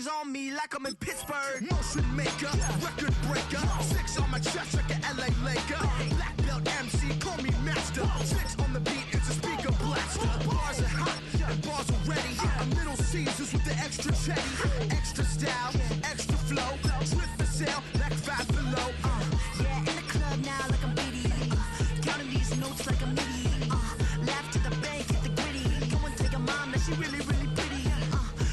rings on me like I'm in Pittsburgh. Motion maker, record breaker. 6 on my chest like an LA Laker. Black belt MC, call me master. 6 on the beat, it's a speaker blaster. Bars are hot and bars are ready. A Middle Caesars with the extra chetty. Extra style, extra flow. Drip for sale, like 5 below. Yeah, in the club now like I'm BD. Counting these notes like a MIDI. Laugh to the bank, hit the gritty. Go and take a mom that she really, really pretty.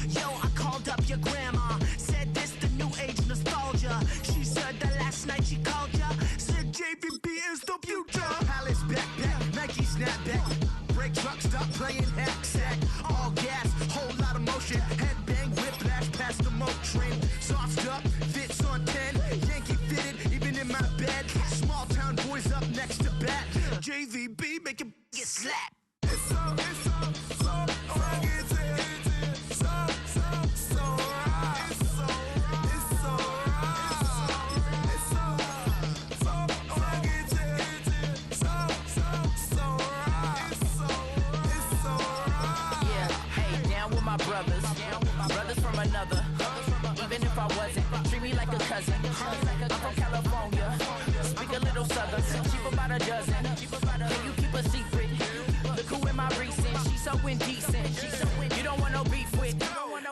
Yo, I called up your grandma. Said this the new age nostalgia. She said that last night she called ya. Said JVP is the future. Palace backpack, Nike snapback. Break truck, stop playing hack sack. All gas, whole lot of motion. Headbang, whiplash past the moat train. Sauced up, fits on 10. Yankee fitted, even in my bed. Small town boys up next to bat. JVB, make it get slapped. It's so right. Brothers from another. Even if I wasn't, treat me like a cousin. I'm from California, speak a little southern. Cheap about a dozen. Can you keep a secret? Look who in my recent. She's so indecent. You don't want no beef with.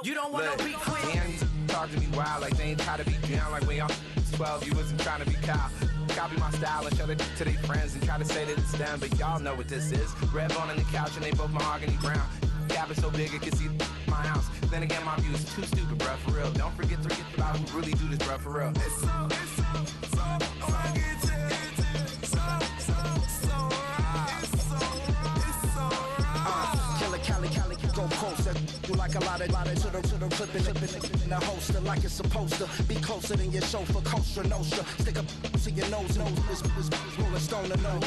You don't want no beef with. Damn, talk to me wild like they ain't try to be down. Like when y'all 12, you wasn't trying to be Kyle. Copy my style and show it to their friends and try to say that it's them, but y'all know what this is. Red bone on the couch and they both mahogany brown. Gap is so big it can see my house. Then again, my view is too stupid, bruh, for real. Don't forget about who really do this, bruh, for real. Killer Cali, go post that you like a lot of to the clipping in the holster like it's supposed to be closer than your chauffeur, Costa Nostra. Stick up to your nose, this rolling stone and no.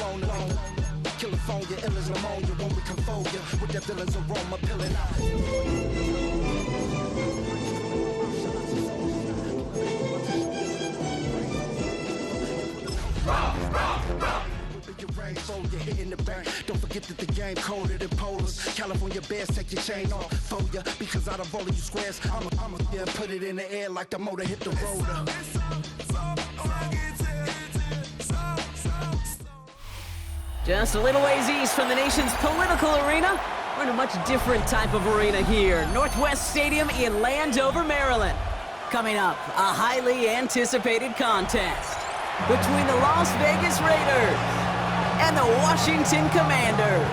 Killer phone, your ill as pneumonia when we confold you with that villain's aroma peeling out. You're hitting the bank. Don't forget that the game colder than polars. California bears take your chain off for ya because out of all of you squares, I'ma yeah, put it in the air like the motor hit the roller. Just a little ways east from the nation's political arena, we're in a much different type of arena here. Northwest Stadium in Landover, Maryland. Coming up, a highly anticipated contest between the Las Vegas Raiders and the Washington Commanders.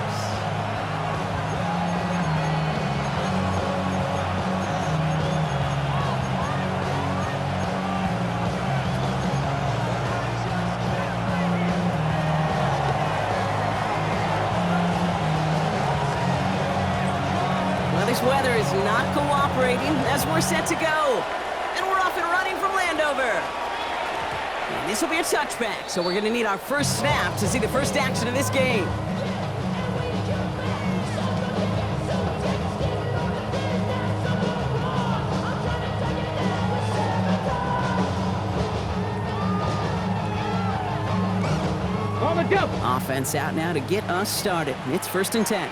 This weather is not cooperating as we're set to go. And we're off and running from Landover. And this will be a touchback, so we're going to need our first snap to see the first action of this game. Offense out now to get us started. It's 1st and 10.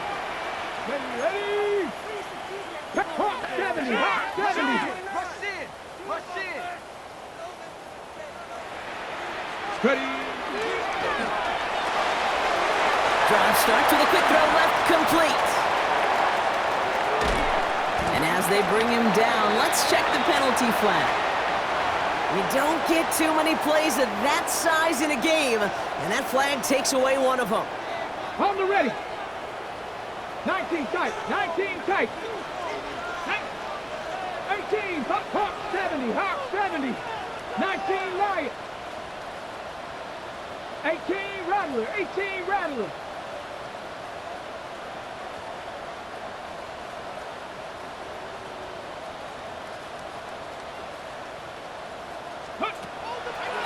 Ready. Drive start to the quick throw left, complete. And as they bring him down, let's check the penalty flag. You don't get too many plays of that size in a game, and that flag takes away one of them. On the ready. 19 tight, 19 tight. 18, Hawk 70, Hawk 70. 19 Lion. 18 Rattler, 18 Rattler.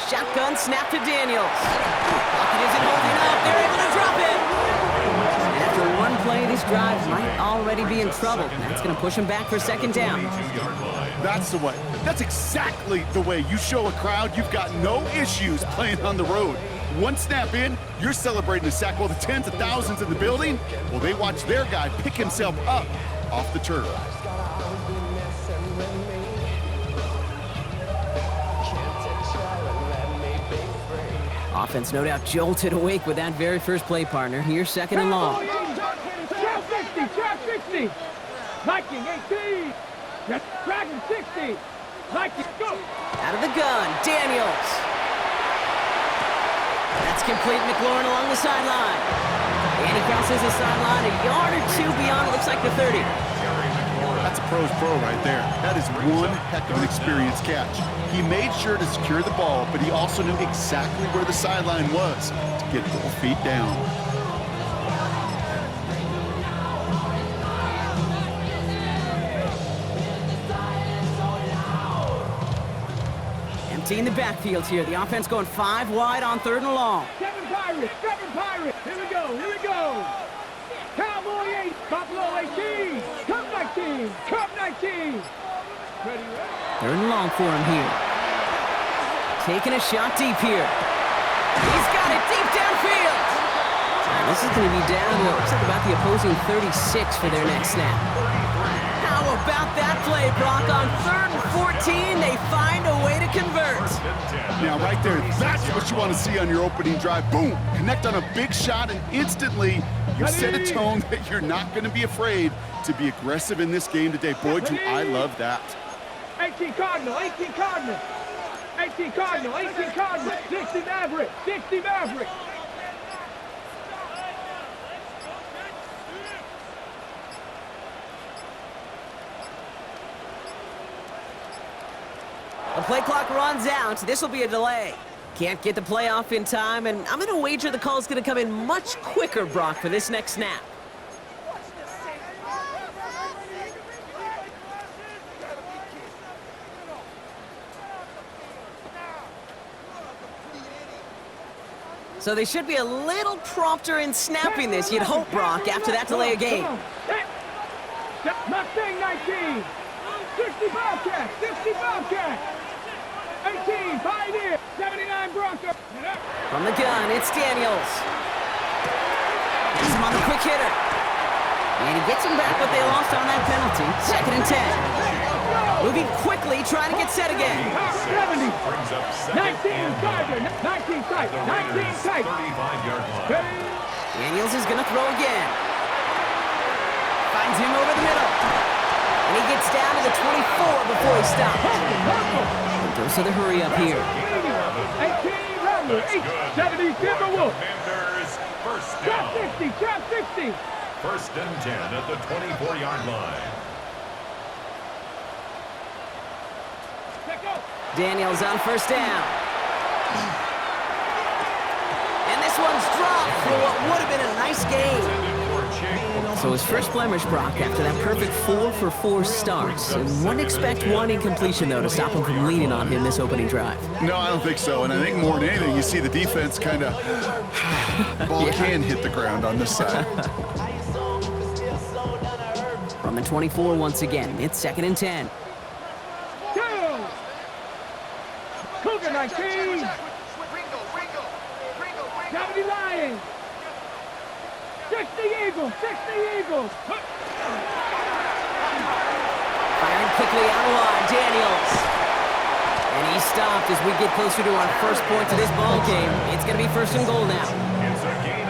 Shotgun snap to Daniels. Pocket isn't holding up. They're able to drop it. And after one play, this drive might already be in trouble. That's going to push him back for 2nd down. That's the way. That's exactly the way you show a crowd you've got no issues playing on the road. One snap in, you're celebrating a sack while the tens of thousands in the building, well, they watch their guy pick himself up off the turf. Offense no doubt jolted awake with that very first play, partner. Here's second and long. Trap 60, trap 60. Viking 18. Yes, Dragon 60. Viking, go. Out of the gun, Daniels. That's complete. McLaurin along the sideline. And he crosses the sideline a yard or two beyond, it looks like the 30. That's a pro's pro right there. That is one heck of an experienced catch. He made sure to secure the ball, but he also knew exactly where the sideline was to get both feet down. Empty in the backfield here. The offense going 5 wide on 3rd and long. Seven Pirates. Here we go. Cowboy 8, Buffalo 18, Cub 19, Cub 19. Ready. 3rd and long for him here. Taking a shot deep here. He's got it deep downfield. And this is going to be down to, looks like about the opposing 36 for their next snap. How about that play, Brock? On 3rd and 14, they find a way to convert. Now, right there, that's what you want to see on your opening drive. Boom! Connect on a big shot, and instantly you set a tone that you're not going to be afraid to be aggressive in this game today. Boy, do I love that. 18 Cardinal, 18 Cardinal. 18 Cardinal, 18 Cardinal. 60 Maverick, 60 Maverick. The play clock runs out. This will be a delay. Can't get the play off in time, and I'm going to wager the call is going to come in much quicker, Brock, for this next snap. So they should be a little prompter in snapping this, you'd hope, Brock, after that delay of game. Mustang 19. 65 catch, 65 catch. 18, Pioneer, 79 Bronco. From the gun, it's Daniels. He's him on the quick hitter. And he gets him back, but they lost on that penalty. 2nd and 10. Moving quickly, trying to get set again. 70. 19 Gardner, 19 tight, 19 tight. Daniels is going to throw again. Finds him over the middle. And he gets down to the 24 before he stops. And goes to the hurry up here. 18 Rattler, 70 Timberwolf. Trap 60, trap 60. 1st and 10 at the 24-yard line. Daniels on 1st down. And this one's dropped for what would have been a nice game. So his first blemish, Brock, after that perfect 4 for 4 starts. And wouldn't expect one incompletion, though, to stop him from leaning on him this opening drive. No, I don't think so. And I think more than anything, you see the defense kind of ball can hit the ground on this side. From the 24 once again, it's 2nd and 10. Cougar 19. 70 Lions. 60 Eagles, 60 Eagles. Firing quickly out wide, Daniels. And he stopped as we get closer to our first point to this ball game. It's going to be 1st and goal now.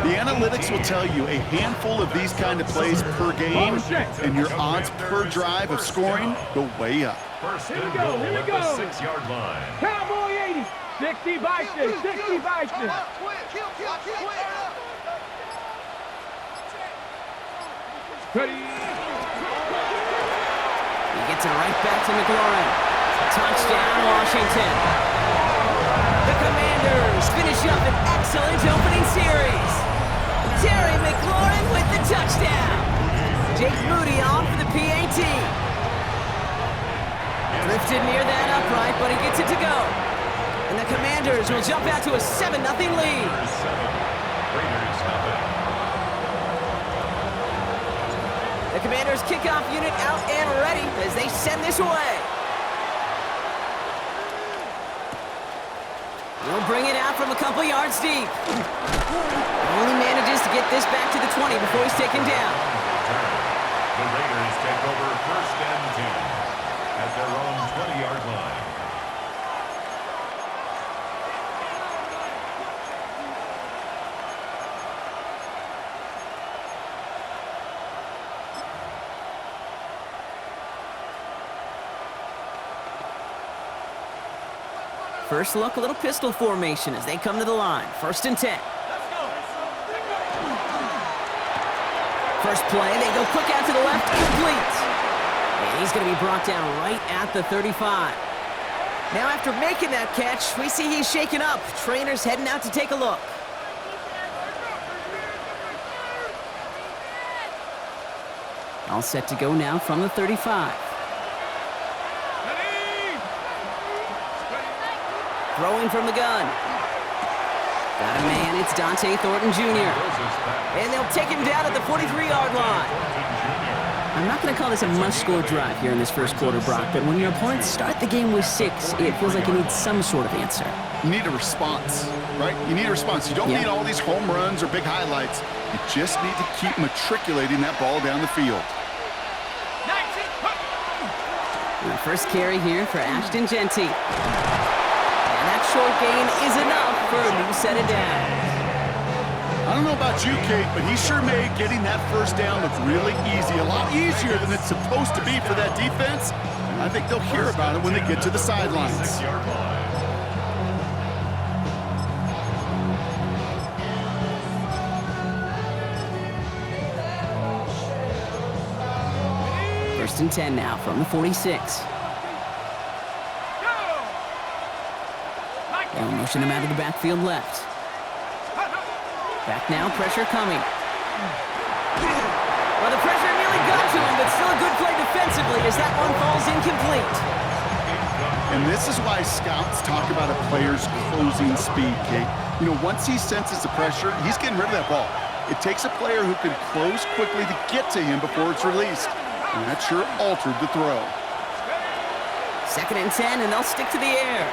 The analytics will tell you a handful of these kind of plays per game, and your odds per drive of scoring go way up. 1st and goal at the 6-yard line. Cowboy 80, 60 Bison, 60 Bison. Ready. He gets it right back to McLaurin. Touchdown, Washington. The Commanders finish up an excellent opening series. Terry McLaurin with the touchdown. Jake Moody on for the PAT. Drifted near that upright, but he gets it to go. And the Commanders will jump out to a 7-0 lead. Raiders nothing. The Commanders kickoff unit out and ready as they send this away. He'll bring it out from a couple yards deep. Only manages to get this back to the 20 before he's taken down. The Raiders take over 1st and 10 at their own 20-yard line. First look, a little pistol formation as they come to the line. 1st and 10. First play, they go quick out to the left, complete. And he's going to be brought down right at the 35. Now after making that catch, we see he's shaken up. Trainer's heading out to take a look. All set to go now from the 35. Throwing from the gun. Got a man, it's Dante Thornton Jr. And they'll take him down at the 43-yard line. I'm not going to call this a must-score drive here in this first quarter, Brock, but when your opponents start the game with 6, it feels like you need some sort of answer. You need a response, right? You need a response. You don't need all these home runs or big highlights. You just need to keep matriculating that ball down the field. And the first carry here for Ashton Genty. And that short gain is enough for a new set of downs. I don't know about you, Kate, but he sure made getting that first down look really easy. A lot easier than it's supposed to be for that defense. And I think they'll hear about it when they get to the sidelines. First and 10 now from the 46. They'll motion him out of the backfield left. Back now, pressure coming. Well, the pressure nearly got to him, but still a good play defensively as that one falls incomplete. And this is why scouts talk about a player's closing speed, Kate. You know, once he senses the pressure, he's getting rid of that ball. It takes a player who can close quickly to get to him before it's released. And that sure altered the throw. 2nd and 10, and they'll stick to the air.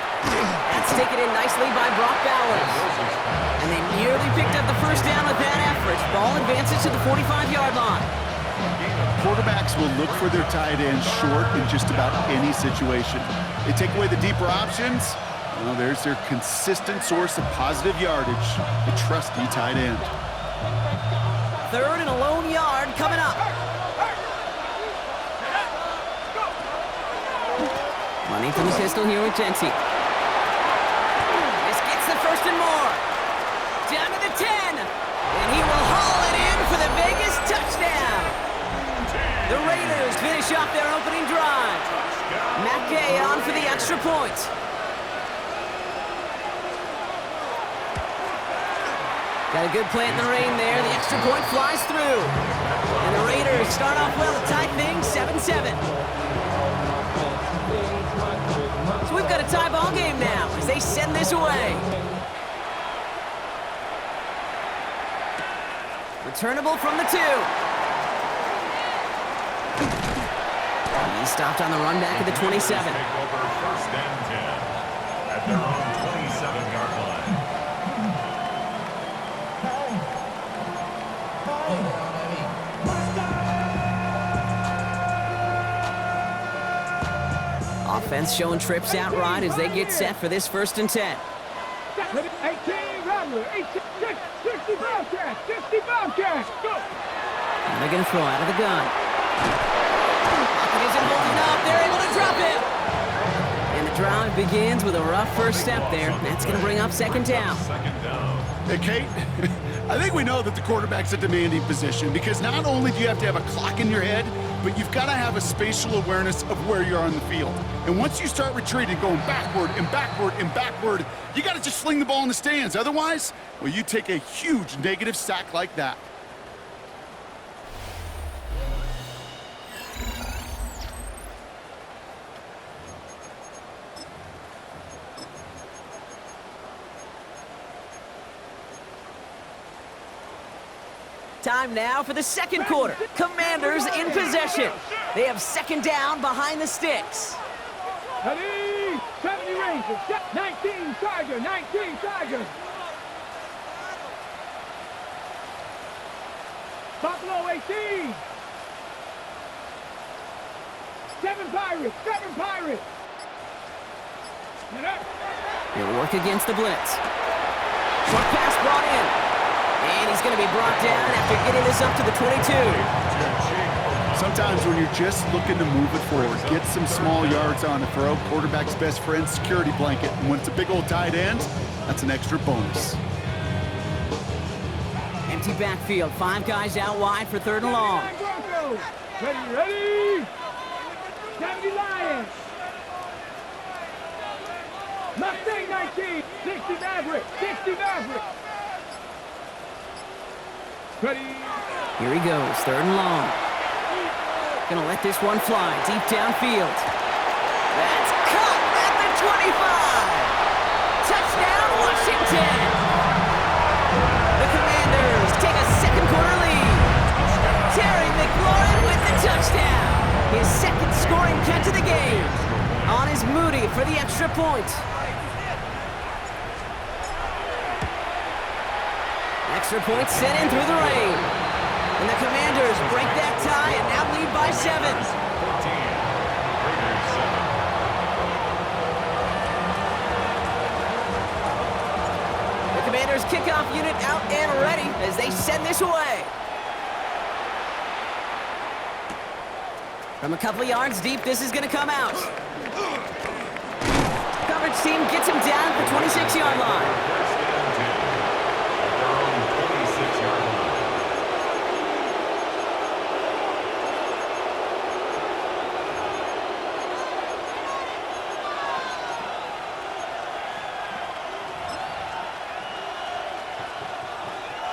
That's taken in nicely by Brock Bowers. And they nearly picked up the first down with that effort. Ball advances to the 45-yard line. Quarterbacks will look for their tight end short in just about any situation. They take away the deeper options. Well, there's their consistent source of positive yardage, the trusty tight end. 3rd and a lone yard coming up. Running from the pistol here with Genty. This gets the 1st and more. Down to the 10. And he will haul it in for the Vegas touchdown. The Raiders finish off their opening drive. Matt Gay on for the extra point. Got a good plant in the rain there. The extra point flies through. And the Raiders start off well to tie things 7-7. So we've got a tie ball game now as they send this away. Returnable from the 2. He's stopped on the run back at the 27. Take over 1st and 10 at their own 27-yard line. Offense showing trips out right as they get set for this 1st and 10. 18, Rattler, 18, 60 Bobcats, 60 Bobcats, go! And they're going to throw out of the gun. Pocket isn't holding up, they're able to drop it! And the drive begins with a rough first step there. That's going to bring up 2nd down. Hey, Kate, I think we know that the quarterback's a demanding position because not only do you have to have a clock in your head, but you've got to have a spatial awareness of where you are on the field. And once you start retreating, going backward and backward and backward, you got to just fling the ball in the stands. Otherwise, well, you take a huge negative sack like that. Time now for the 2nd quarter. Commanders in possession. They have 2nd down behind the sticks. Ready, 70 Rangers, 19 Tigers, 19 Tigers. Buffalo 18. 7 Pirates, 7 Pirates. He'll work against the blitz. Short pass brought in. And he's going to be brought down after getting this up to the 22. Sometimes when you're just looking to move it forward, get some small yards on the throw, quarterback's best friend, security blanket. And when it's a big old tight end, that's an extra bonus. Empty backfield, 5 guys out wide for 3rd and long. Ready? 70 Lions. Mustang 19, 60 Maverick, 60 Maverick. Ready? Here he goes, 3rd and long. Gonna let this one fly, deep downfield. That's caught at the 25! Touchdown, Washington! The Commanders take a second-quarter lead. Terry McLaurin with the touchdown. His second scoring catch of the game. On is Moody for the extra point. Extra point sent in through the rain. And the Commanders break that tie and now lead by 7. 14. Raiders 7. The Commanders kickoff unit out and ready as they send this away. From a couple of yards deep, this is going to come out. Coverage team gets him down at the 26-yard line. First and 10. At their own 26-yard line.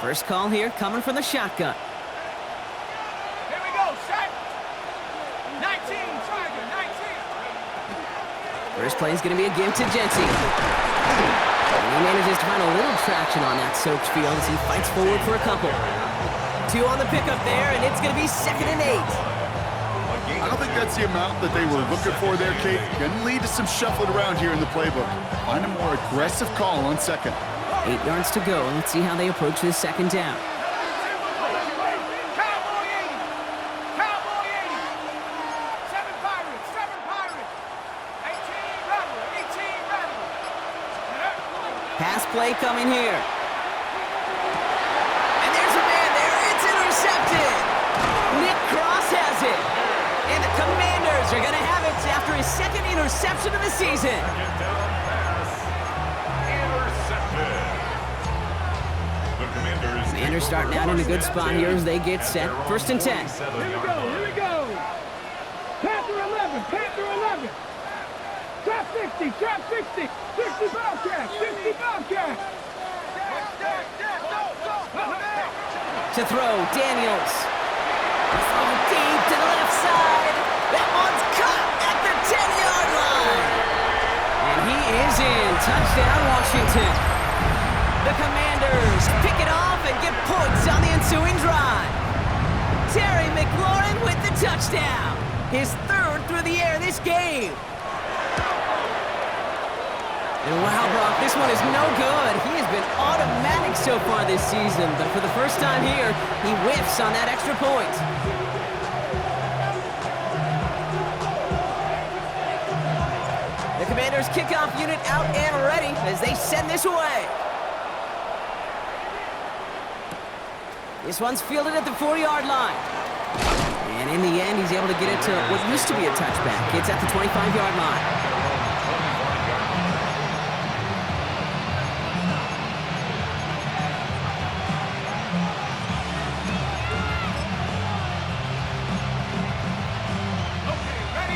First call here coming from the shotgun. Here we go, set. 19, Tiger, 19. First play is going to be a give to Genty. And he manages to find a little traction on that soaked field as he fights forward for a couple. 2 on the pickup there, and it's going to be 2nd and 8. I don't think that's the amount that they were looking for there, Kate. Going to lead to some shuffling around here in the playbook. Find a more aggressive call on 2nd. 8 yards to go, and let's see how they approach this 2nd down. Cowboy 80. Cowboy 80. 7 Pirates, 7 Pirates. 18 Rebel, 18 Rebel. Pass play coming here. And there's a man there. It's intercepted. Nick Cross has it. And the Commanders are going to have it after his 2nd interception of the season. Second down pass. Intercepted. The Commanders starting out in a good spot here as they get set. 1st and 10. Here we go. Panther 11, Panther 11. Trap 60, trap 60. 60 Bobcat, 60 Bobcat. To throw, Daniels. Throw deep to the left side. That one's caught at the 10-yard line. And he is in. Touchdown, Washington. The Commanders pick it off and get points on the ensuing drive. Terry McLaurin with the touchdown. His 3rd through the air this game. And wow, Brock, this one is no good. He has been automatic so far this season, but for the first time here, he whiffs on that extra point. The Commanders kickoff unit out and ready as they send this away. This one's fielded at the 4-yard line. And in the end, he's able to get it to what used to be a touchback. It's at the 25-yard line.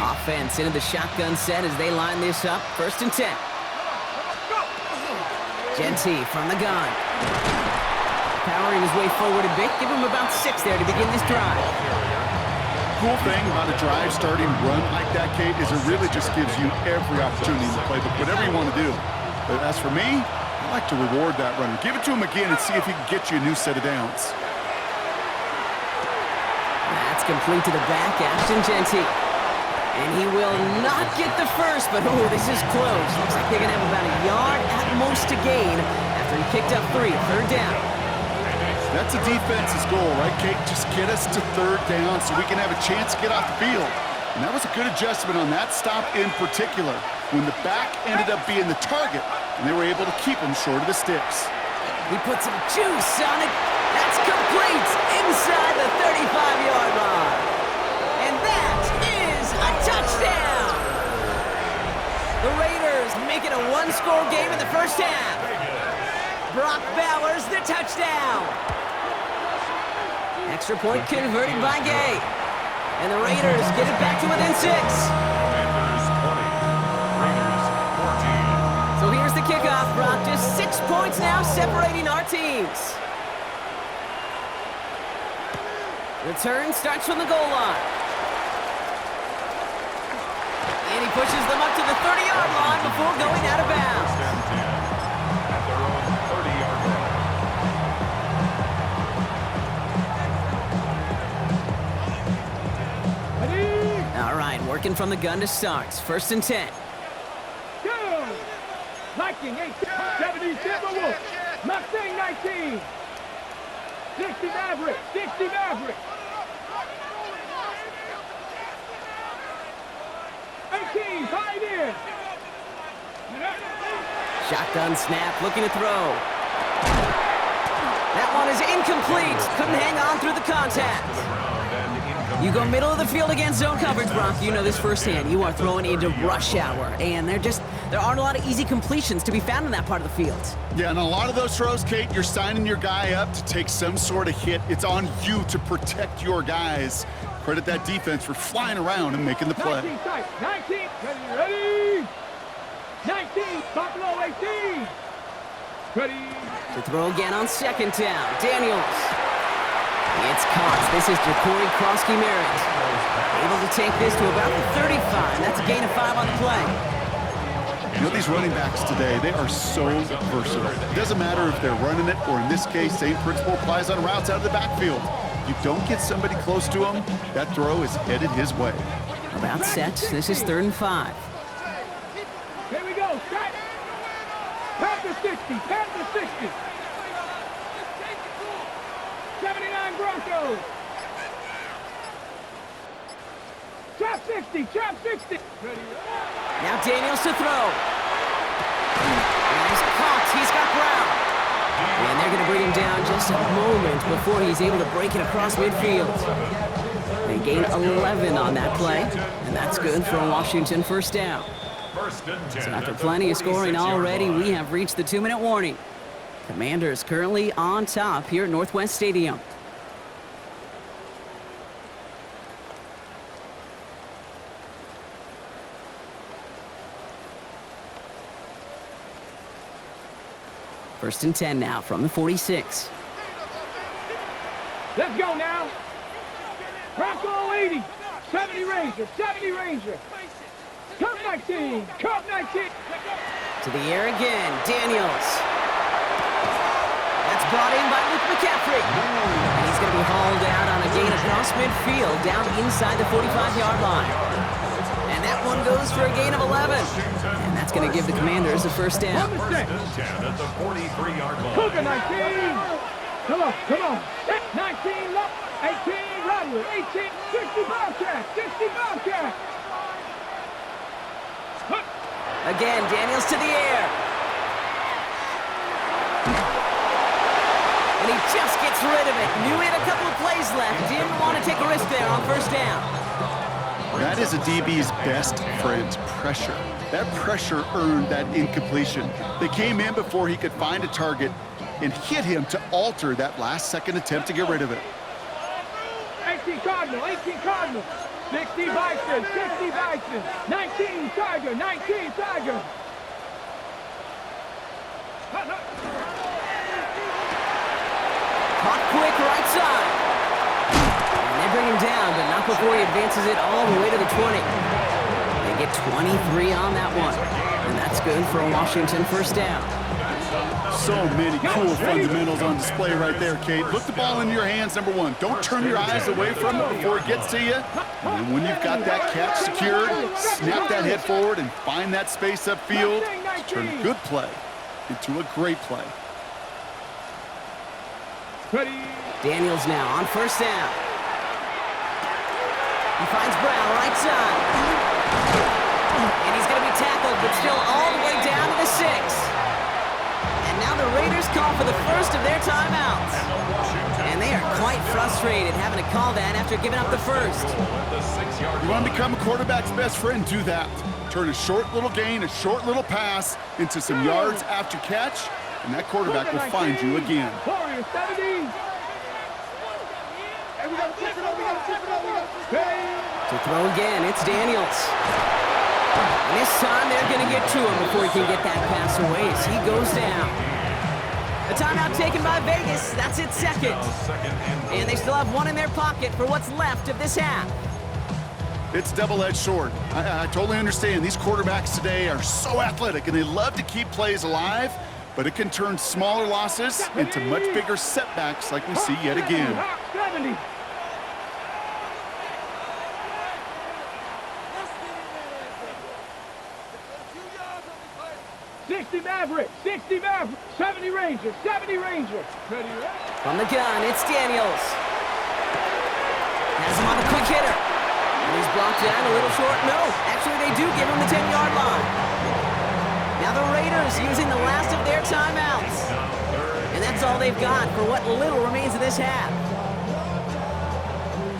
Offense into the shotgun set as they line this up. 1st and 10. Genty from the gun. Powering his way forward a bit. Give him about 6 there to begin this drive. Cool thing about a drive starting run like that, Kate, is it really just gives you every opportunity in the playbook, whatever you want to do. But as for me, I like to reward that runner. Give it to him again and see if he can get you a new set of downs. That's complete to the back, Ashton Genty. And he will not get the first, but oh, this is close. Looks like they're going to have about a yard at most to gain after he picked up 3. 3rd down. That's a defense's goal, right, Kate? Just get us to 3rd down so we can have a chance to get off the field. And that was a good adjustment on that stop in particular, when the back ended up being the target, and they were able to keep him short of the sticks. He put some juice on it. That's complete inside the 35-yard line. it a one-score game in the first half. Brock Bowers, the touchdown. Extra point converted by Gay. And the Raiders get it back to within 6. Commanders 20, Raiders 14. So here's the kickoff, Brock. Just 6 points now separating our teams. Return starts from the goal line. And he pushes them up to the 30-yard line before going out of bounds. First and 10 at their own 30-yard line. All right, working from the gun to start. First and 10. Go! Viking 8, 70 Timberwolves. Mustang 19. 60 Maverick, 60 Maverick. 18, Pioneer. Shotgun snap, looking to throw. That one is incomplete. Couldn't hang on through the contact. You go middle of the field against zone coverage, Brock. You know this firsthand. You are throwing into rush hour, and there aren't a lot of easy completions to be found in that part of the field. Yeah, and a lot of those throws, Kate, you're signing your guy up to take some sort of hit. It's on you to protect your guys. Credit that defense for flying around and making the play. 19, tight. 19, ready. 19, Buffalo 18. Ready. To throw again on second down. Daniels. It's caught. This is Ja'Cory Krosky-Merritt. Able to take this to about the 35. That's a gain of 5 on the play. You know, these running backs today, they are so versatile. It doesn't matter if they're running it, or in this case, same principle applies on routes out of the backfield. You don't get somebody close to him, that throw is headed his way. About set. This is 3rd and 5. Here we go. Strike. Pass to 60. Pass to 60. 79 Broncos. Trap 60. Trap 60. Now Daniels to throw. And he's caught. He's got Brown. And they're going to bring him down just a moment before he's able to break it across midfield. They gain 11 on that play, and that's good for a Washington first down. First and 10 So after at the plenty of scoring 46-yard already, line. we have reached the 2-minute warning. Commanders currently on top here at Northwest Stadium. First and 10 now from the 46. Let's go now. Bronco 80. 70 Ranger. 70 Ranger. Cup 19. Cup 19. To the air again, Daniels. That's brought in by Luke McCaffrey. And he's going to be hauled out on a gain across midfield, down inside the 45-yard line. And that one goes for a gain of 11. And that's going to give the Commanders a first down. First and 10 at the 43-yard line. Cougar 19. Come on, come on. 19 left. 18 Rodwood. 18. 60 Bobcat. 60 Bobcat. Again, Daniels to the air. And he just gets rid of it. Knew he had a couple of plays left. Didn't want to take a risk there on first down. That is a DB's best friend, pressure. That pressure earned that incompletion. They came in before he could find a target and hit him to alter that last-second attempt to get rid of it. 18 Cardinal. 18 Cardinal. 60 Bison. 60 Bison. 19 Tiger. 19 Tiger. Caught quick right side. And they bring him down, but not before he advances it all the way to the 20. They get 23 on that one. And that's good for a Washington first down. So many cool fundamentals on display right there, Kate. Look the ball in your hands, number one. Don't turn your eyes away from it before it gets to you. And then when you've got that catch secured, snap that head forward and find that space upfield to turn a good play into a great play. Daniels now on first down. He finds Brown right side. And he's going to be tackled, but still all the way down to the 6. And now the Raiders call for the first of their timeouts. And they are quite frustrated frustrated having to call that after giving up the first. You want to become a quarterback's best friend, do that. Turn a short little gain, a short little pass into some yards after catch, and that quarterback will find you again. Warriors 70. To throw again, it's Daniels. And this time they're going to get to him before he can get that pass away as he goes down. A timeout taken by Vegas. That's its second. And they still have one in their pocket for what's left of this half. It's double-edged sword. I totally understand. These quarterbacks today are so athletic, and they love to keep plays alive, but it can turn smaller losses into much bigger setbacks like we see yet again. 70. 60 Maverick, 60 Maverick, 70 Ranger, 70 Ranger. Ready, From the gun, it's Daniels. Has him on the quick hitter. And he's blocked down a little short. No, actually they do give him the 10-yard line. Now the Raiders using the last of their timeouts. And that's all they've got for what little remains of this half.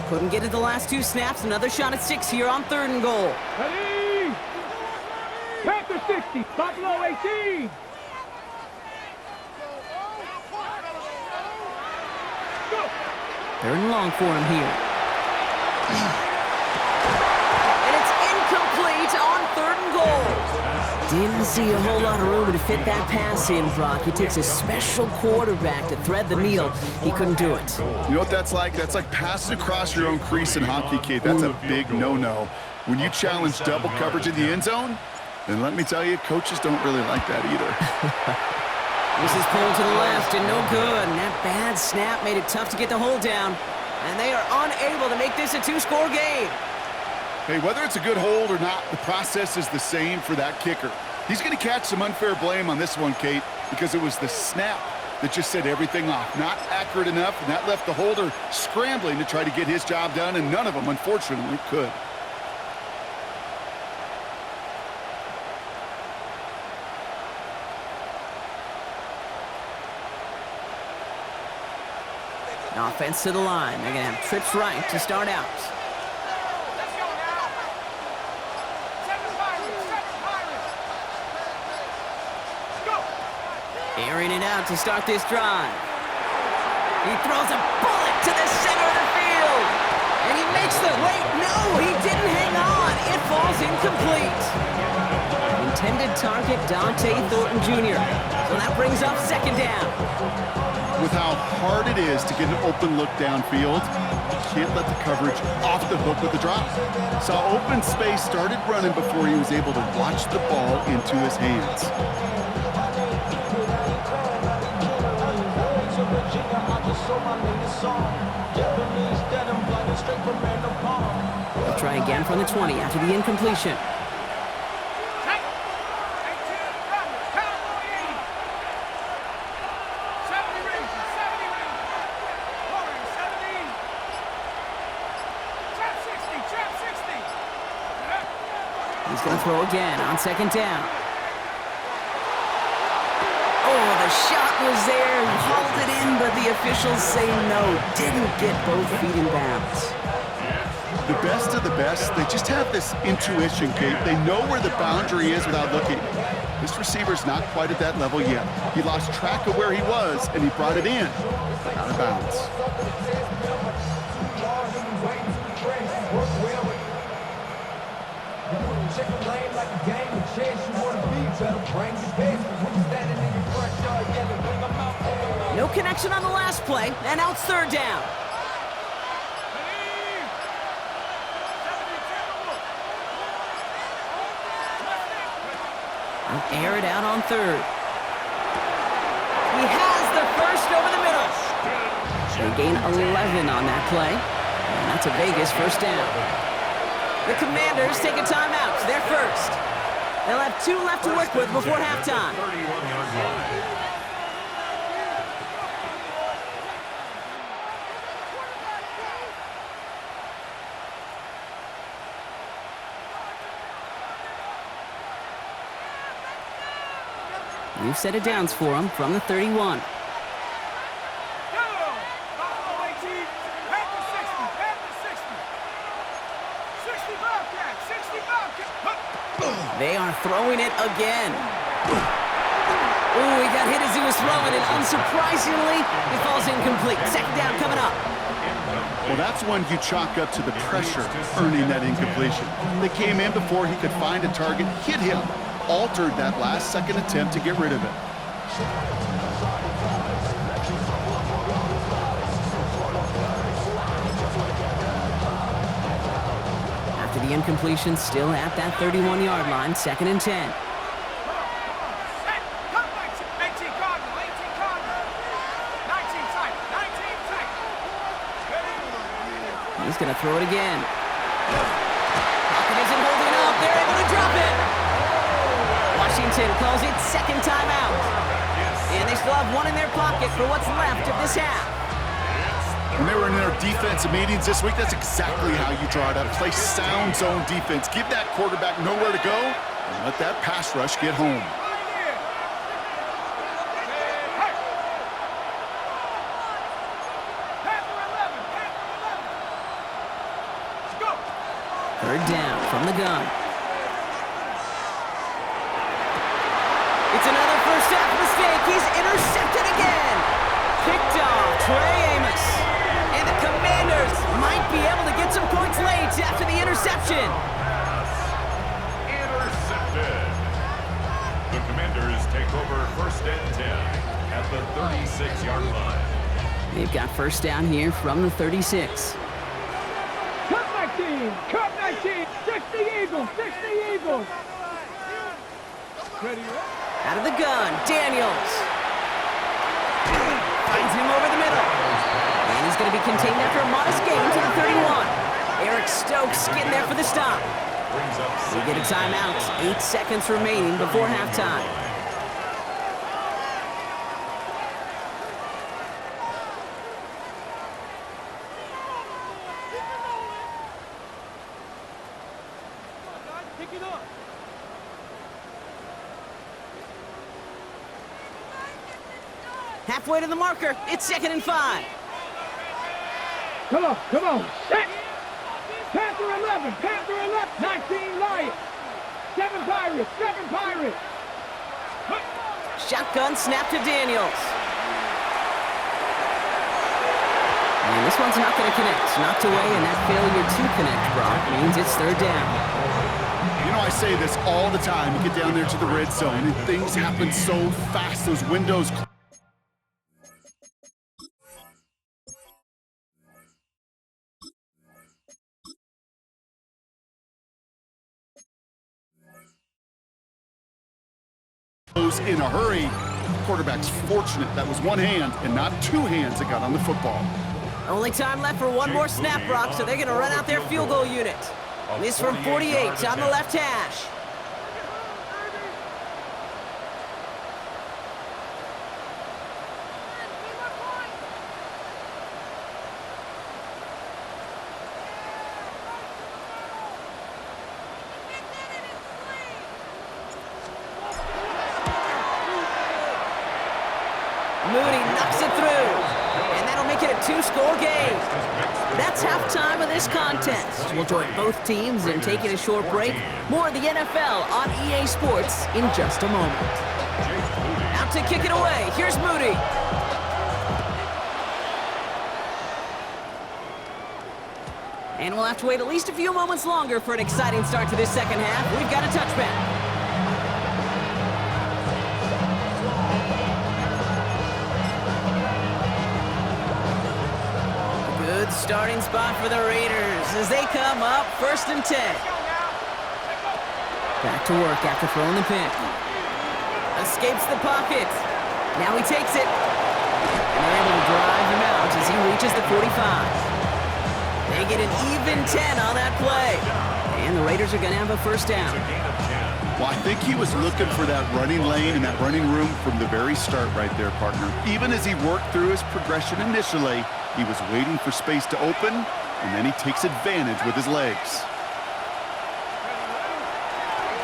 Couldn't get it the last two snaps. Another shot at 6 here on 3rd and goal. ready. Panther 60, Buffalo 18. Go. 3rd and long for him here. And it's incomplete on 3rd and goal. Didn't see a whole lot of room to fit that pass in, Brock. It takes a special quarterback to thread the needle. He couldn't do it. You know what that's like? That's like passing across your own crease in hockey, Kate. That's a big no-no. When you challenge double coverage in the end zone, then let me tell you, coaches don't really like that either. This is pulled to the left and no good. And that bad snap made it tough to get the hold down. And they are unable to make this a 2-score game. Hey, whether it's a good hold or not, the process is the same for that kicker. He's going to catch some unfair blame on this one, Kate, because it was the snap that just set everything off. Not accurate enough, and that left the holder scrambling to try to get his job done, and none of them, unfortunately, could. Offense to the line. They're going to have trips right to start out. Let's go now. 7 Pirates. Go. Airing it out to start this drive. He throws a bullet to the center of the field. And he makes the... Wait, no, he didn't hang on. It falls incomplete. Intended target, Dante Thornton Jr. So that brings up 2nd down. With how hard it is to get an open look downfield, you can't let the coverage off the hook with the drop. Saw open space, started running before he was able to watch the ball into his hands. They'll try again from the 20 after the incompletion. He's going to throw again on 2nd down. Oh, the shot was there. Hauled it in, but the officials say no. Didn't get both feet in bounds. The best of the best, they just have this intuition, Kate. They know where the boundary is without looking. This receiver's not quite at that level yet. He lost track of where he was, and he brought it in, but out of bounds. No connection on the last play, and now it's 3rd down. I'll air it out on 3rd. He has the first over the middle. They gain 11 on that play, and that's a Vegas 1st down. The Commanders take a timeout. They're first. They'll have 2 left to work with before halftime. 31-yard line. New set of downs for him from the 31. They are throwing it again. Ooh, he got hit as he was throwing it. Unsurprisingly, it falls incomplete. Second down coming up. Well, that's when you chalk up to the pressure earning that incompletion. They came in before he could find a target, hit him, altered that last second attempt to get rid of it. After the incompletion, still at that 31-yard line, 2nd and 10. He's going to throw it again. Pocket isn't holding up. They're able to drop it. Washington calls it second timeout. And they still have one in their pocket for what's left of this half. When they were in their defensive meetings this week, that's exactly how you draw it up. Play sound zone defense. Give that quarterback nowhere to go and let that pass rush get home. Third down from the gun. It's another first half mistake. He's intercepted again. Picked off Trey Amos. And the Commanders might be able to get some points late after the interception. Intercepted. The Commanders take over 1st and 10 at the 36-yard line. They've got first down here from the 36. Cut 19, cut 19, 60 Eagles, 60 Eagles. Ready, Out of the gun, Daniels. Finds him over the middle. And he's going to be contained after a modest gain to the 31. Eric Stokes getting there for the stop. We get a timeout. 8 seconds remaining before halftime. pick it up. Halfway to the marker. It's 2nd and 5. Come on, come on. Set. Panther 11, Panther 11, 19 Lions. 7 Pirates, 7 Pirates. Shotgun snap to Daniels. And this one's not going to connect. Knocked away, and that failure to connect, Brock, means it's 3rd down. You know, I say this all the time. You get down there to the red zone, and things happen so fast. Those windows close in a hurry. Quarterback's fortunate that was one hand and not 2 hands that got on the football. Only time left for one more snap, Brock, so they're going to run out their field goal unit. This from 48 on the left hash. Moody knocks it through, and that'll make it a 2-score game. That's halftime of this contest. We'll join both teams in taking a short break. More of the NFL on EA Sports in just a moment. Out to kick it away. Here's Moody. And we'll have to wait at least a few moments longer for an exciting start to this second half. We've got a touchback. Good starting spot for the Raiders as they come up 1st and 10. Back to work after throwing the pick. Escapes the pocket. Now he takes it. And they're able to drive him out as he reaches the 45. They get an even 10 on that play. And the Raiders are going to have a 1st down. Well, I think he was looking for that running lane and that running room from the very start right there, partner. Even as he worked through his progression initially, he was waiting for space to open, and then he takes advantage with his legs.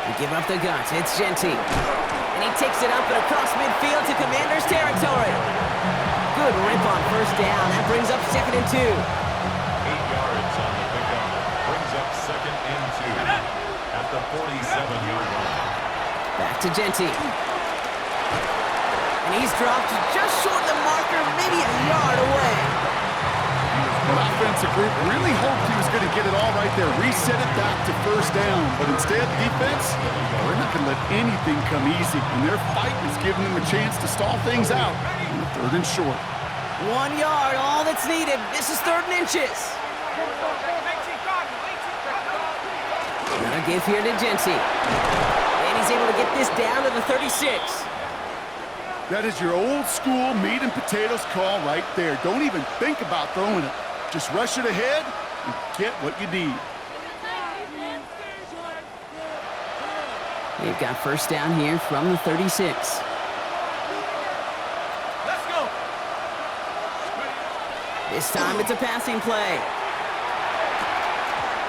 They give up the guts. It's Genty. And he takes it up and across midfield to Commanders territory. Good rip on 1st down. That brings up 2nd and 2. 8 yards on the pickup. Brings up 2nd and 2 at the the 47-yard line. Back to Genty. And he's dropped just short of the marker, maybe a yard away. The offensive group really hoped he was going to get it all right there, reset it back to first down. But instead, defense, they're not going to let anything come easy. And their fight is giving them a chance to stall things out on the 3rd and short. 1 yard, all that's needed. This is 3rd and inches. Another give here to Genty. And he's able to get this down to the 36. That is your old school meat and potatoes call right there. Don't even think about throwing it. Just rush it ahead and get what you need. They've got first down here from the 36. Let's go. This time it's a passing play.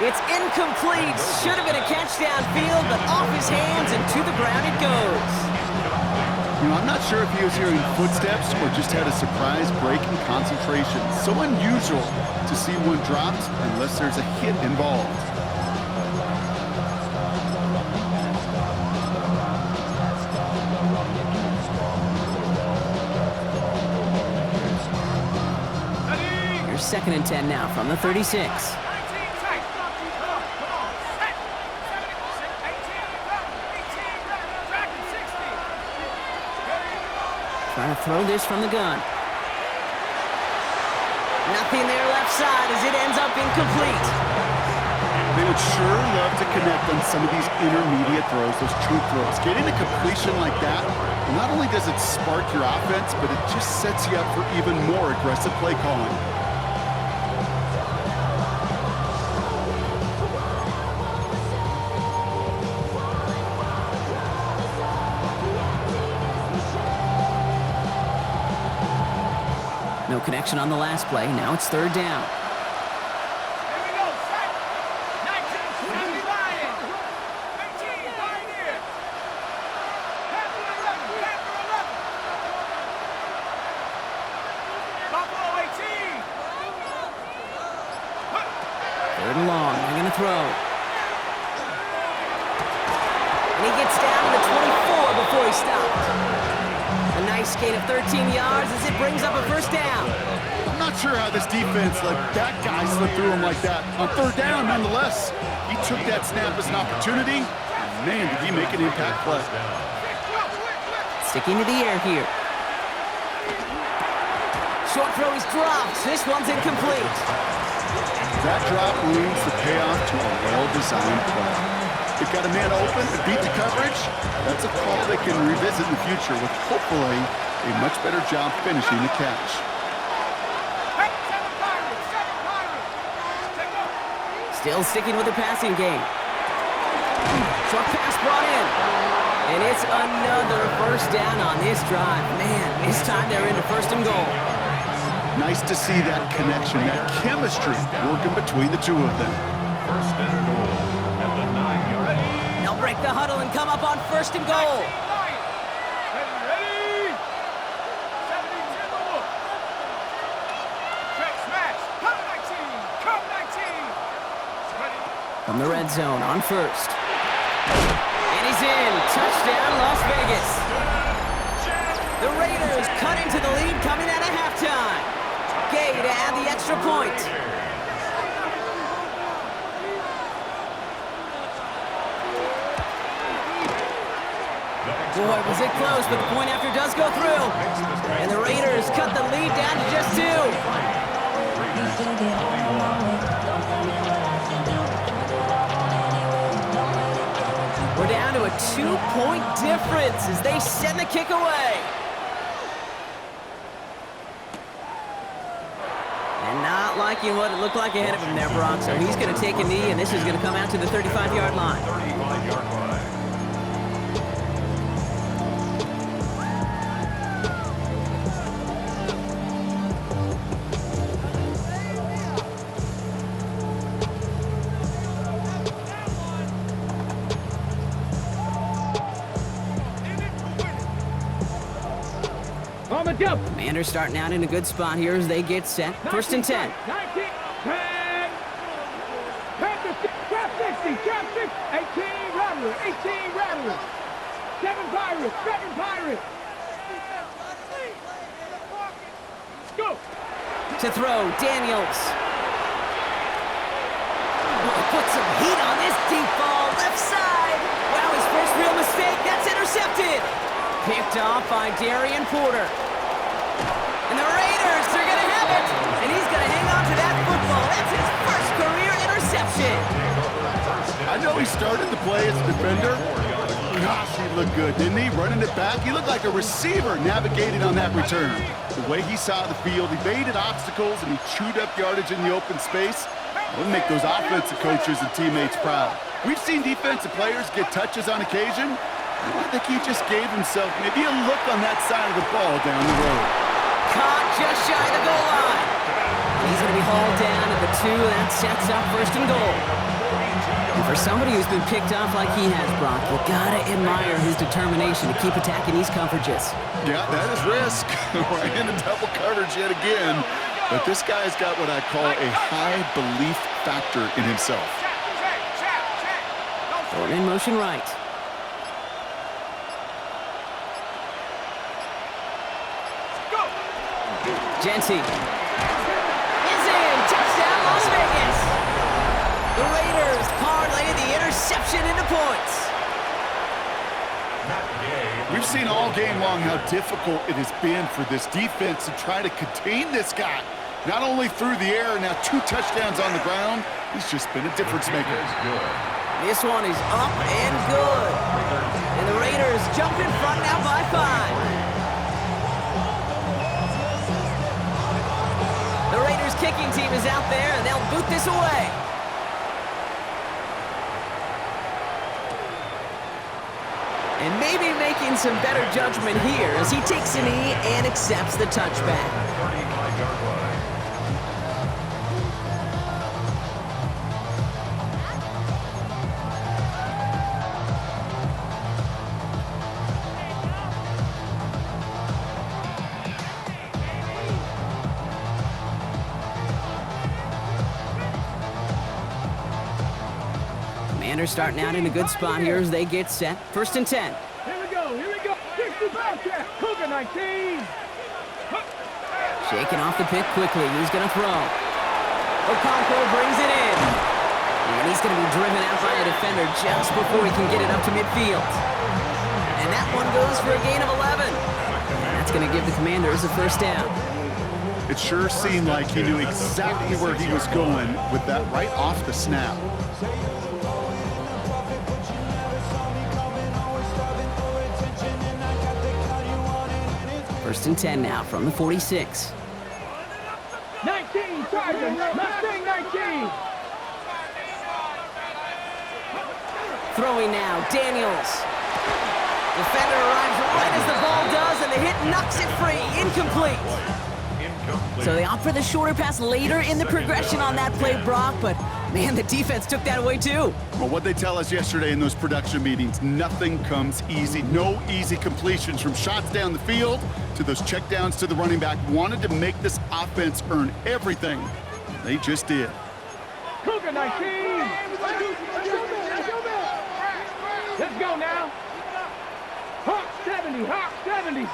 It's incomplete. Should have been a catch downfield, but off his hands and to the ground it goes. You know, I'm not sure if he was hearing footsteps or just had a surprise break in concentration. So unusual to see one dropped unless there's a hit involved. Here's 2nd and 10 now from the 36. Trying to throw this from the gun. Nothing there left side as it ends up incomplete. They would sure love to connect on some of these intermediate throws, those true throws. Getting a completion like that, not only does it spark your offense, but it just sets you up for even more aggressive play calling. No connection on the last play. Now it's 3rd down. Here we go. 19, Lion. 18, Pioneer. Panther 11, Panther 11. Buffalo 18. 3rd and long. They're going to throw. And he gets down to the 24 before he stopped. A nice gain of 13 yards as it brings up a first down. I'm not sure how this defense let that guy slip through him like that. On 3rd down, nonetheless, he took that snap as an opportunity. And man, did he make an impact play. Sticking to the air here. Short throw is dropped. This one's incomplete. That drop ruins the payoff to a well-designed play. They've got a man open to beat the coverage. That's a call they can revisit in the future with hopefully a much better job finishing the catch. Still sticking with the passing game. Short pass brought in. And it's another first down on this drive. Man, this time they're into 1st and goal. Nice to see that connection, that chemistry working between the two of them. 1st and goal at the 9-yard line. They'll break the huddle and come up on 1st and goal. Ready? 70 to the look. Check smash. Come 19. Come 19. Ready? From the red zone on 1st. And he's in. Touchdown, Las Vegas. The Raiders cut into the lead coming out of halftime. Gay to add the extra point. Boy, was it close, but the point after does go through. And the Raiders cut the lead down to just 2. We're down to a 2-point difference as they send the kick away. And not liking what it looked like ahead of him there, Brock. So he's going to take a knee, and this is going to come out to the 35-yard line. 35-yard line. On the jump. Commanders starting out in a good spot here as they get set. 1st and 10. 19, 10. Trap 60, trap 6, 18, Rattler, 18 Rattler. 7 Pirates, 7 Pirates. Go. To throw, Daniels. Put some heat on this deep ball, left side. Wow, his first real mistake, that's intercepted. Picked off by Darian Porter. And the Raiders are gonna have it. And he's gonna hang on to that football. That's his first career interception. I know he started the play as a defender. Gosh, he looked good, didn't he? Running it back, he looked like a receiver navigating on that return. The way he saw the field, he evaded obstacles, and he chewed up yardage in the open space. It would make those offensive coaches and teammates proud. We've seen defensive players get touches on occasion. I think he just gave himself maybe a look on that side of the ball down the road. Caught just shy of the goal line. He's going to be hauled down at the 2, and that sets up 1st and goal. And for somebody who's been picked off like he has, Brock, you gotta admire his determination to keep attacking these coverages. Yeah, that is risk. We're in a double coverage yet again. But this guy's got what I call a high belief factor in himself. Going in motion right. Genty is in. Touchdown, Las Vegas. The Raiders parlay the interception into points. We've seen all game long how difficult it has been for this defense to try to contain this guy. Not only through the air, now 2 touchdowns on the ground. He's just been a difference maker. This one is up and good. And the Raiders jump in front now by 5. The Raiders kicking team is out there, and they'll boot this away. And maybe making some better judgment here as he takes a knee and accepts the touchback. 35-yard line. Commanders starting out in a good spot here as they get set. 1st and 10. Here we go, here we go. 60 Bobcat, Cougar 19. Shaking off the pick quickly. He's going to throw. Okonkwo brings it in. And he's going to be driven out by a defender just before he can get it up to midfield. And that one goes for a gain of 11. And that's going to give the Commanders a 1st down. It sure seemed like he knew exactly where he was going with that right off the snap. 1st and 10 now from the 46. 19, Sergeant, Mustang 19. Throwing now, Daniels. Defender arrives right as the ball does, and the hit knocks it free. Incomplete. So they opt for the shorter pass later in the progression on that play, Brock, but man, the defense took that away too. Well, what they tell us yesterday in those production meetings, nothing comes easy. No easy completions from shots down the field to those checkdowns to the running back. Wanted to make this offense earn everything. They just did. Cougar 19. Let's go now. Hawk 70, Hawk 70.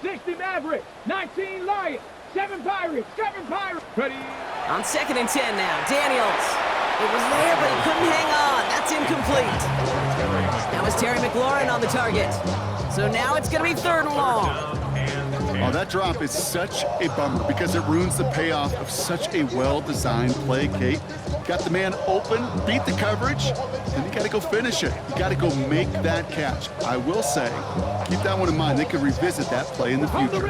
60 Maverick, 19 Lion, 7 Pirates, 7 Pirates. Ready? On 2nd and 10 now, Daniels. It was there, but he couldn't hang on. That's incomplete. That was Terry McLaurin on the target. So now it's going to be 3rd and long. Oh, that drop is such a bummer because it ruins the payoff of such a well-designed play, Kate. Got the man open, beat the coverage, and you got to go finish it. You got to go make that catch. I will say, keep that one in mind. They could revisit that play in the future.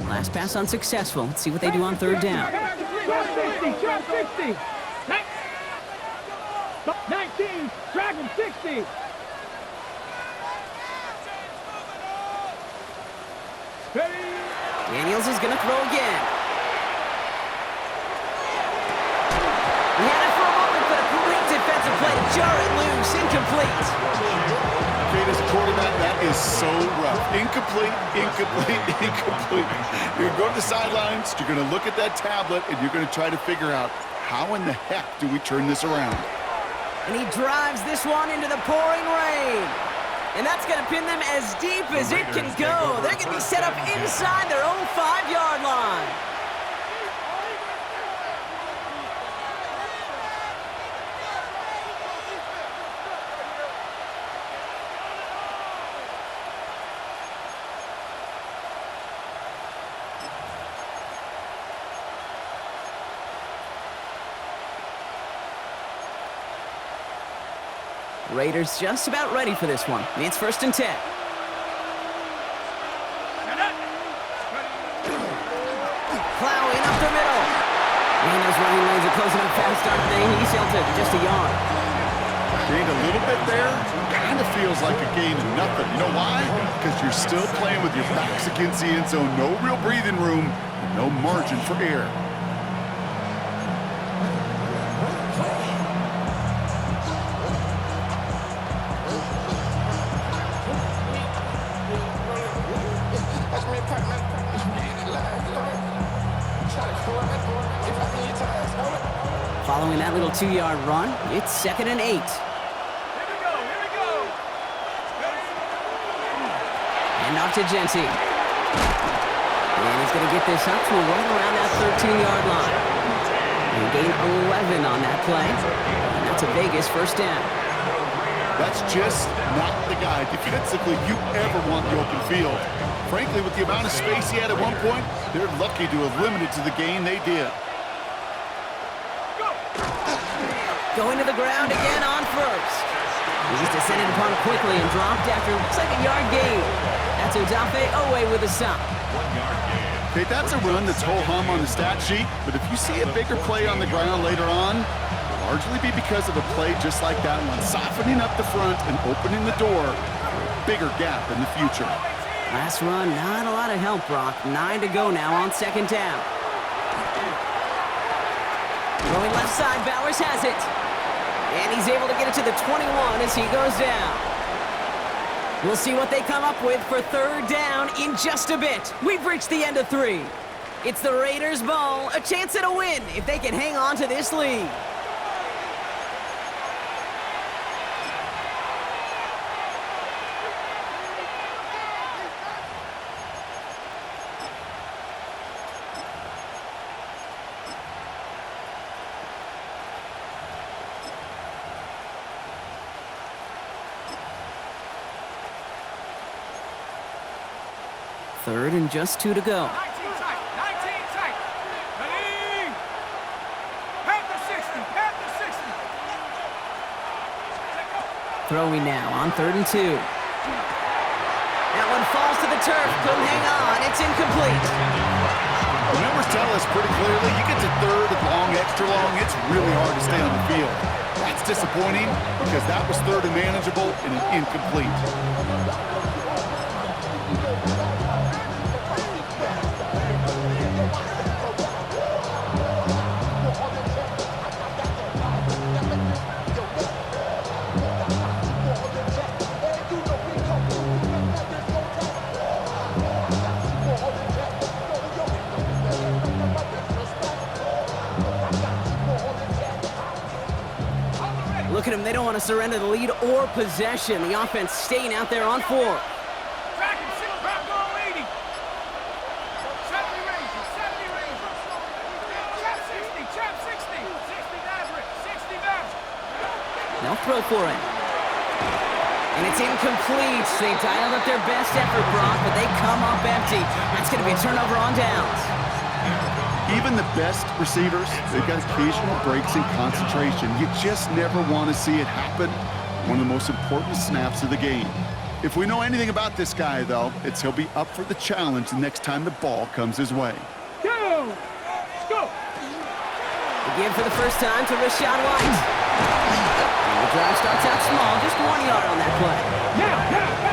Last pass unsuccessful. Let's see what they do on 3rd down. 60. 19, Dragon 60. Daniels is going to throw again. He had it for a moment, but a great defensive play to jar it loose. Incomplete. Kate, as a quarterback, that is so rough. Incomplete, incomplete, incomplete. You're going to go to the sidelines, you're going to look at that tablet, and you're going to try to figure out how in the heck do we turn this around. And he drives this one into the pouring rain. And that's going to pin them as deep as it can go. They're going to be set up inside their own 5-yard line. Raiders just about ready for this one. It's 1st and 10. Plowing up the middle. And those running lanes are closing up fast, aren't they? He's held to just a yard. Gained a little bit there. Kind of feels like a gain of nothing. You know why? Because you're still playing with your backs against the end zone. No real breathing room. No margin for error. Following that little 2-yard run, it's 2nd and 8. Here we go. And off to Genty. And he's going to get this up to right around that 13-yard line. And gain 11 on that play. And that's a Vegas 1st down. That's just not the guy defensively you ever want in the open field. Frankly, with the amount of space he had at one point, they're lucky to have limited to the gain they did. Going to the ground again on 1st. He's descended upon quickly and dropped after looks like a yard gain. That's Odafe Owe with a stop. 1 yard gain. Okay, that's a run that's ho-hum on the stat sheet, but if you see a bigger play on the ground later on, it'll largely be because of a play just like that one, softening up the front and opening the door for a bigger gap in the future. Last run, not a lot of help, Brock. 9 to go now on 2nd down. Going left side, Bowers has it. And he's able to get it to the 21 as he goes down. We'll see what they come up with for 3rd down in just a bit. We've reached the end of 3. It's the Raiders' ball, a chance at a win if they can hang on to this lead. Third and just 2 to go. 19 tight. Ready? Panther 60. Throwing now on 3rd and 2. That one falls to the turf. Couldn't hang on. It's incomplete. The numbers tell us pretty clearly, you get to 3rd and long, extra long, it's really hard to stay on the field. That's disappointing because that was 3rd and manageable and an incomplete. Look at them. They don't want to surrender the lead or possession. The offense staying out there on 4. Track him, sit back on 80. 70 Rangers. Chap 60. 60 Maverick. They'll throw for it. And it's incomplete. They dialed up their best effort, Brock, but they come up empty. That's going to be a turnover on downs. Even the best receivers, they've got occasional breaks in concentration. You just never want to see it happen. One of the most important snaps of the game. If we know anything about this guy, though, it's he'll be up for the challenge the next time the ball comes his way. Go! Again for the first time to Rashad White. And the drive starts out small, just 1 yard on that play. Now.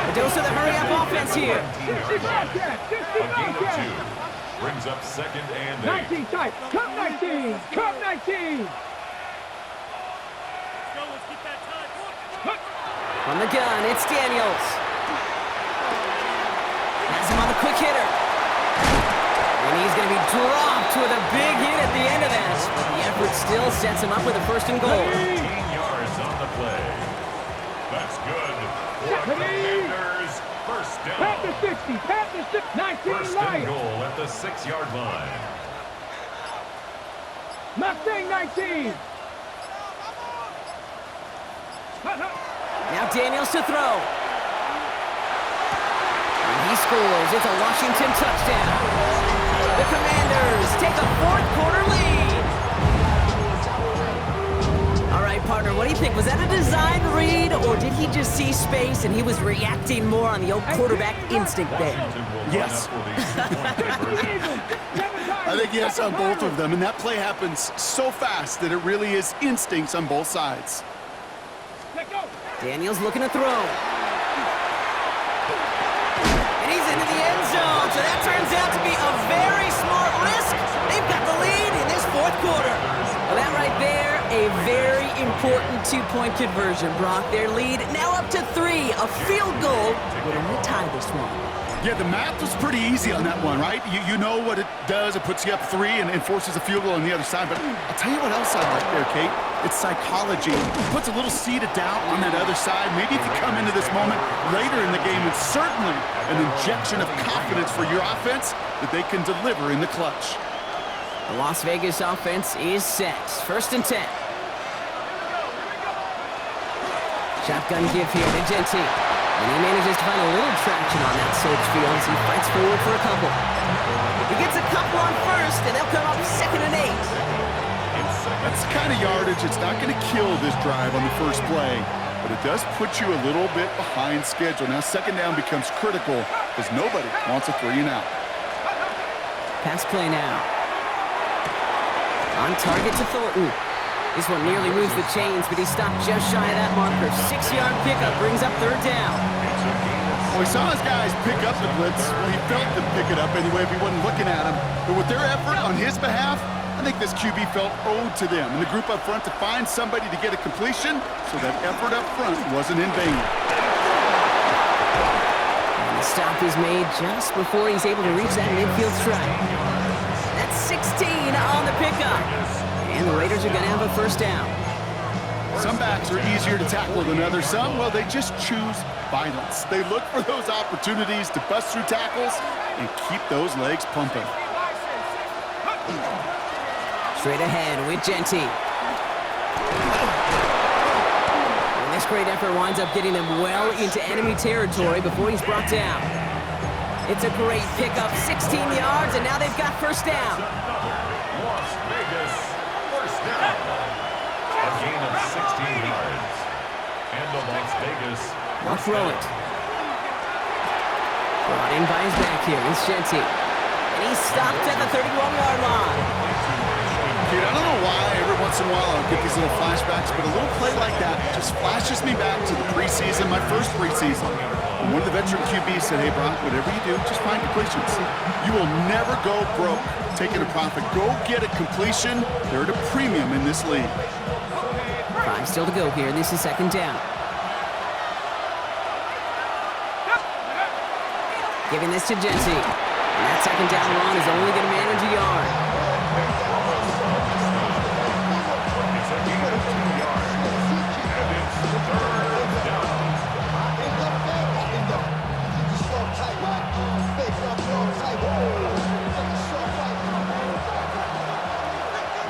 A dose of the hurry-up offense here. 60 Bobcat. A gain of 2. Brings up 2nd and 8. 19 tight. Come 19. From the gun, it's Daniels. Has him on the quick hitter. And he's going to be dropped with a big hit at the end of that. But the effort still sets him up with a 1st and goal. 18 yards on the play. That's good for the Commanders. First down. Pat the 60, pat the 6, 19 First and goal at the 6-yard line. Mustang 19. Now Daniels to throw. And he scores. It's a Washington touchdown. The Commanders take a fourth-quarter lead. All right, partner, what do you think? Was that a design read, or did he just see space and he was reacting more on the old quarterback instinct there? Yes. I think yes on both of them, and that play happens so fast that it really is instincts on both sides. Daniels looking to throw. And he's into the end zone, so that turns out to be a very smart risk. They've got the lead in this fourth quarter. Well, that right there, a very important two-point conversion. Brock, their lead now up to 3. A field goal would only tie this one. Yeah, the math was pretty easy on that one, right? You know what it does. It puts you up 3 and forces a field goal on the other side. But I'll tell you what else I like there, Kate. It's psychology. It puts a little seed of doubt on that other side. Maybe if you come into this moment later in the game, it's certainly an injection of confidence for your offense that they can deliver in the clutch. The Las Vegas offense is set. First and 10. Shotgun give here to Genty. And he manages to find a little traction on that search field as he fights forward for a couple. He gets a couple on first, and they'll come up 2nd and 8. That's the kind of yardage it's not going to kill this drive on the first play, but it does put you a little bit behind schedule. Now 2nd down becomes critical because nobody wants a 3 and out. Pass play now. On target to Thornton. This one nearly moves the chains, but he stopped just shy of that marker. 6-yard pickup brings up 3rd down. Well, he saw his guys pick up the blitz. Well, he felt them pick it up anyway if he wasn't looking at him. But with their effort on his behalf, I think this QB felt owed to them and the group up front to find somebody to get a completion, so that effort up front wasn't in vain. And the stop is made just before he's able to reach that midfield strike. That's 16 on the pickup. And the Raiders are going to have a 1st down. Some backs are easier to tackle than others. Some, well, they just choose violence. They look for those opportunities to bust through tackles and keep those legs pumping. Straight ahead with Genty. And this great effort winds up getting them well into enemy territory before he's brought down. It's a great pickup, 16 yards, and now they've got 1st down. Las Vegas, 1st down. A gain of 16 yards. And the Las Vegas. I'll throw it. Brought in by his back here is Genty. And he's stopped at the 31-yard line. Dude, I don't know why every once in a while I'll get these little flashbacks, but a little play like that just flashes me back to the preseason, my first preseason. And one of the veteran QBs said, hey, Brock, whatever you do, just find completions. You will never go broke taking a profit. Go get a completion. They're at a premium in this league. 5 still to go here. This is 2nd down. Giving this to Genty. And that 2nd down run is only going to manage a yard. It's a gain of 2 yards. And it's 3rd down.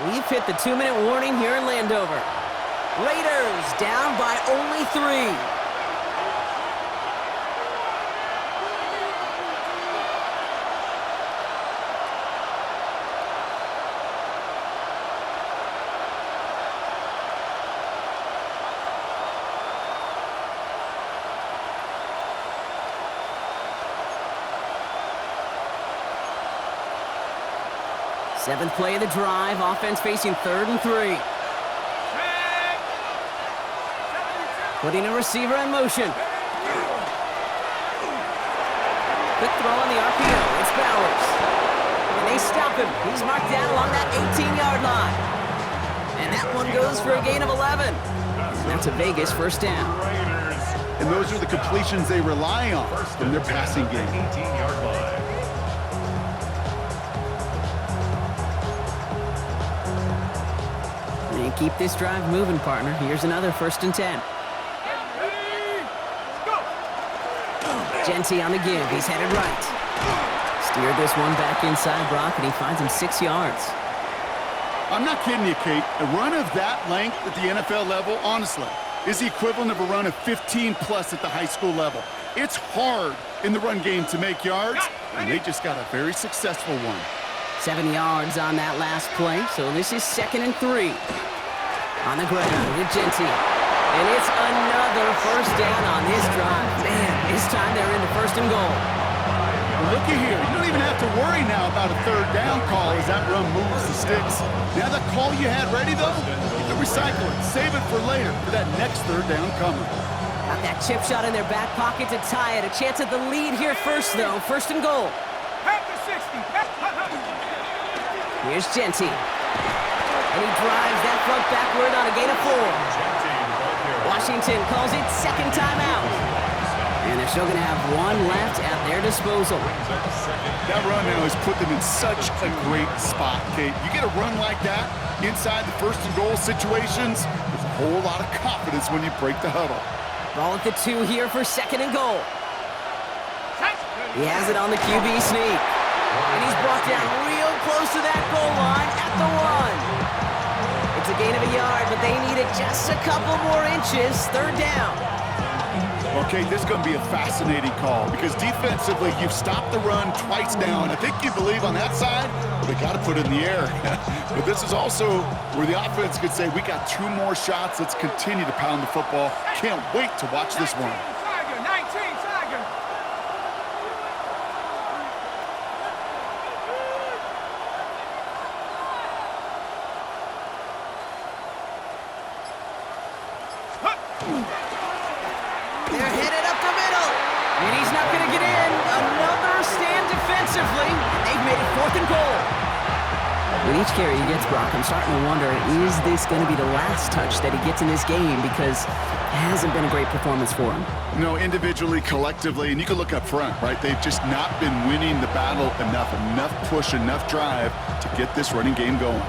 We've hit the 2-minute warning here in Landover. Raiders down by only 3. Seventh play of the drive, offense facing 3rd and 3. Putting a receiver in motion. Quick throw on the RPO, it's Bowers. And they stop him, he's marked down along that 18-yard line. And that one goes for a gain of 11. And that's a Vegas 1st down. And those are the completions they rely on from their passing game. 18-yard line. And keep this drive moving, partner. Here's another 1st and 10. Genty on the give. He's headed right. Steered this one back inside Brock, and he finds him 6 yards. I'm not kidding you, Kate. A run of that length at the NFL level, honestly, is the equivalent of a run of 15-plus at the high school level. It's hard in the run game to make yards, and they just got a very successful one. 7 yards on that last play, so this is 2nd and 3. On the ground with Genty. And it's another 1st down on this drive. Man, this time they're into 1st and goal. Well, looky here. You don't even have to worry now about a 3rd down call as that run moves the sticks. Now that call you had ready, though, you can recycle it. Save it for later for that next 3rd down coming. Got that chip shot in their back pocket to tie it. A chance at the lead here first, though. 1st and goal. Here's Genty. And he drives that front backward on a gain of 4. Washington calls it 2nd timeout. And they're still going to have one left at their disposal. That run now has put them in such a great spot, Kate. You get a run like that inside the 1st and goal situations, there's a whole lot of confidence when you break the huddle. Ball at the 2 here for 2nd and goal. He has it on the QB sneak. And he's brought down real close to that goal line at the 1. It's a gain of a yard, but they need it just a couple more inches. 3rd down. Okay, this is going to be a fascinating call because defensively, you've stopped the run twice now, and I think you believe on that side, well, they got to put it in the air. But this is also where the offense could say, we got 2 more shots. Let's continue to pound the football. Can't wait to watch this one. They're headed up the middle. And he's not going to get in. Another stand defensively. They've made it 4th and goal. With each carry he gets, Brock, I'm starting to wonder, is this going to be the last touch that he gets in this game? Because it hasn't been a great performance for him. You know, individually, collectively, and you can look up front, right? They've just not been winning the battle enough push, enough drive to get this running game going.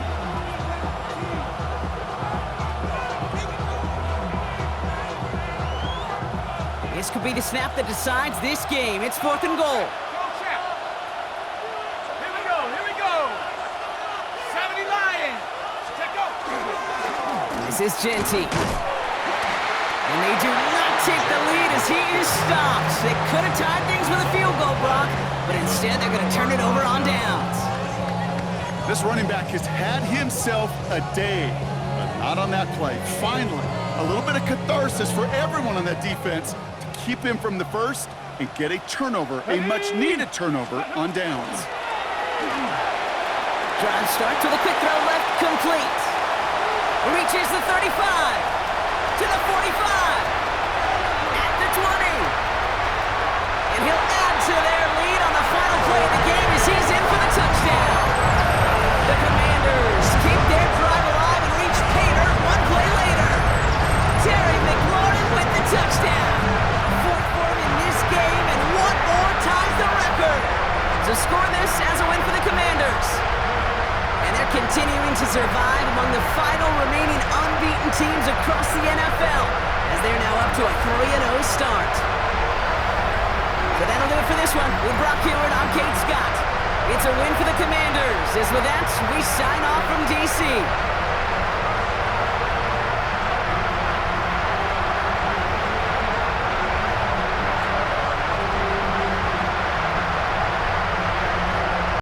This could be the snap that decides this game. It's 4th and goal. Here we go. 70 Lions. Check out. This is Genty. And they do not take the lead as he is stopped. They could have tied things with a field goal, Brock, but instead they're going to turn it over on downs. This running back has had himself a day, but not on that play. Finally, a little bit of catharsis for everyone on that defense. Keep him from the 1st and get a turnover, a much-needed turnover on downs. Drive starts with a quick throw left, complete. Reaches the 35, to the 45, at the 20. And he'll add to their lead on the final play of the game as he's in for the touchdown. The Commanders keep their drive alive and reach pay dirt 1 play later. Terry McLaurin with the touchdown. To score this as a win for the Commanders. And they're continuing to survive among the final remaining unbeaten teams across the NFL as they're now up to a 3-0 start. So that'll do it for this one. With Brock Hewitt, I'm Kate Scott. It's a win for the Commanders. As with that, we sign off from D.C.